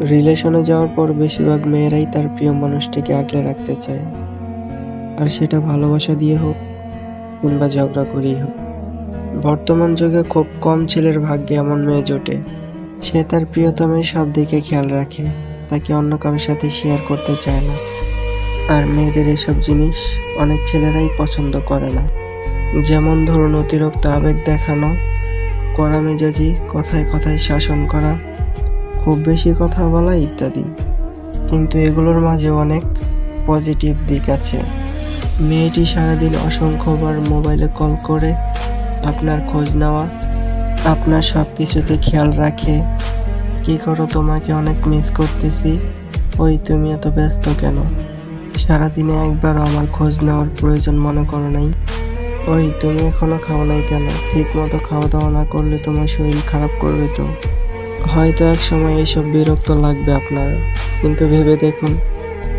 রিলেশনে যাওয়ার পর বেশিরভাগ মেয়েরাই তার প্রিয় মানুষটিকে আগলে রাখতে চায়, আর সেটা ভালোবাসা দিয়ে হোক কিংবা ঝগড়া করেই হোক। বর্তমান যুগে খুব কম ছেলের ভাগ্যে এমন মেয়ে জোটে, সে তার প্রিয়তমের সব দিকে খেয়াল রাখে, তাকে অন্য কারোর সাথে শেয়ার করতে চায় না। আর মেয়েদের এসব জিনিস অনেক ছেলেরাই পছন্দ করে না। যেমন ধরুন, অতিরিক্ত আবেগ দেখানো, কড়া মেজাজি, কথায় কথায় শাসন করা, খুব বেশি কথা বলা ইত্যাদি। কিন্তু এগুলোর মাঝে অনেক পজিটিভ দিক আছে। মেয়েটি সারাদিন অসংখ্যবার মোবাইলে কল করে আপনার খোঁজ নেওয়া, আপনার সব কিছুতে খেয়াল রাখে। কি করো, তোমাকে অনেক মিস করতেছি, ওই তুমি এত ব্যস্ত কেন, সারাদিনে একবারও আমার খোঁজ নেওয়ার প্রয়োজন মনে করো নাই, ওই তুমি এখনো খাও নাই কেন, ঠিক মতো খাওয়া দাওয়া না করলে তোমার শরীর খারাপ করবে তো। হয়তো এক সময় এসব বিরক্ত লাগবে আপনার, কিন্তু ভেবে দেখুন,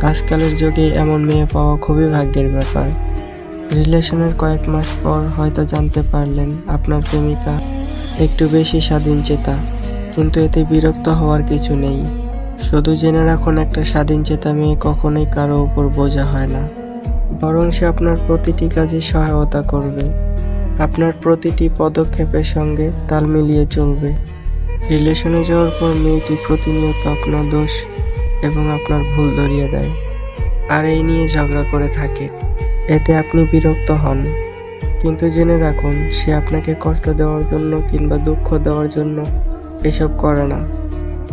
আজকালের যুগে এমন মেয়ে পাওয়া খুবই ভাগ্যের ব্যাপার। রিলেশনের কয়েক মাস পর হয়তো জানতে পারলেন আপনার প্রেমিকা একটু বেশি স্বাধীনচেতা, কিন্তু এতে বিরক্ত হওয়ার কিছু নেই। শুধু জেনে রাখুন, একটা স্বাধীনচেতা মেয়ে কখনোই কারো উপর বোঝা হয় না, বরং সে আপনার প্রতিটি কাজে সহায়তা করবে, আপনার প্রতিটি পদক্ষেপের সঙ্গে তাল মিলিয়ে চলবে। রিলেশনে যাওয়ার পর মেয়েটি প্রতিনিয়ত আপনার দোষ এবং আপনার ভুল ধরিয়ে দেয়, আর এই নিয়ে ঝগড়া করে থাকে। এতে আপনি বিরক্ত হন, কিন্তু জেনে রাখুন, সে আপনাকে কষ্ট দেওয়ার জন্য কিংবা দুঃখ দেওয়ার জন্য এসব করে না।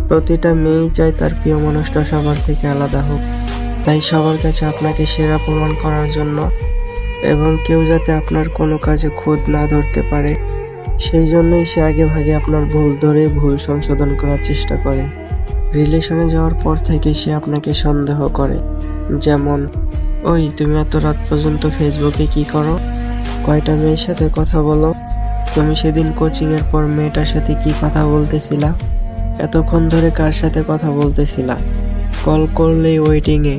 প্রতিটা মেয়েই চায় তার প্রিয় মানুষটা সবার থেকে আলাদা হোক, তাই সবার কাছে আপনাকে সেরা প্রমাণ করার জন্য এবং কেউ যাতে আপনার কোনো কাজে খুঁত না ধরতে পারে, সেই জন্যই সে আগে ভাগে আপনার ভুল ধরে ভুল সংশোধন করার চেষ্টা করে। রিলেশনে যাওয়ার পর থেকে সে আপনাকে সন্দেহ করে, যেমন, ওই তুমি এত রাত পর্যন্ত ফেসবুকে কি করো, কয়টা মেয়ের সাথে কথা বলো, তুমি সেদিন কোচিংয়ের পর মেয়েটার সাথে কি কথা বলতেছিলা, এতক্ষণ ধরে কার সাথে কথা বলতেছিলা, কল করলেই ওয়েটিংয়ে।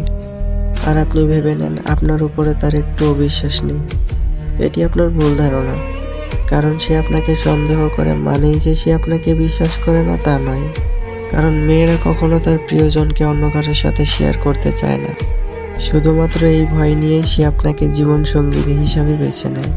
আর আপনি ভেবে নেন আপনার উপরে তার একটুও বিশ্বাস নেই। এটি আপনার ভুল ধারণা, কারণ সে আপনাকে সন্দেহ করে মানেই যে সে আপনাকে বিশ্বাস করে না তা নয়। কারণ মেয়েরা কখনো তার প্রিয়জনকে অন্য কারোর সাথে শেয়ার করতে চায় না, শুধুমাত্র এই ভয় নিয়েই সে আপনাকে জীবনসঙ্গী হিসাবে বেছে নেয়।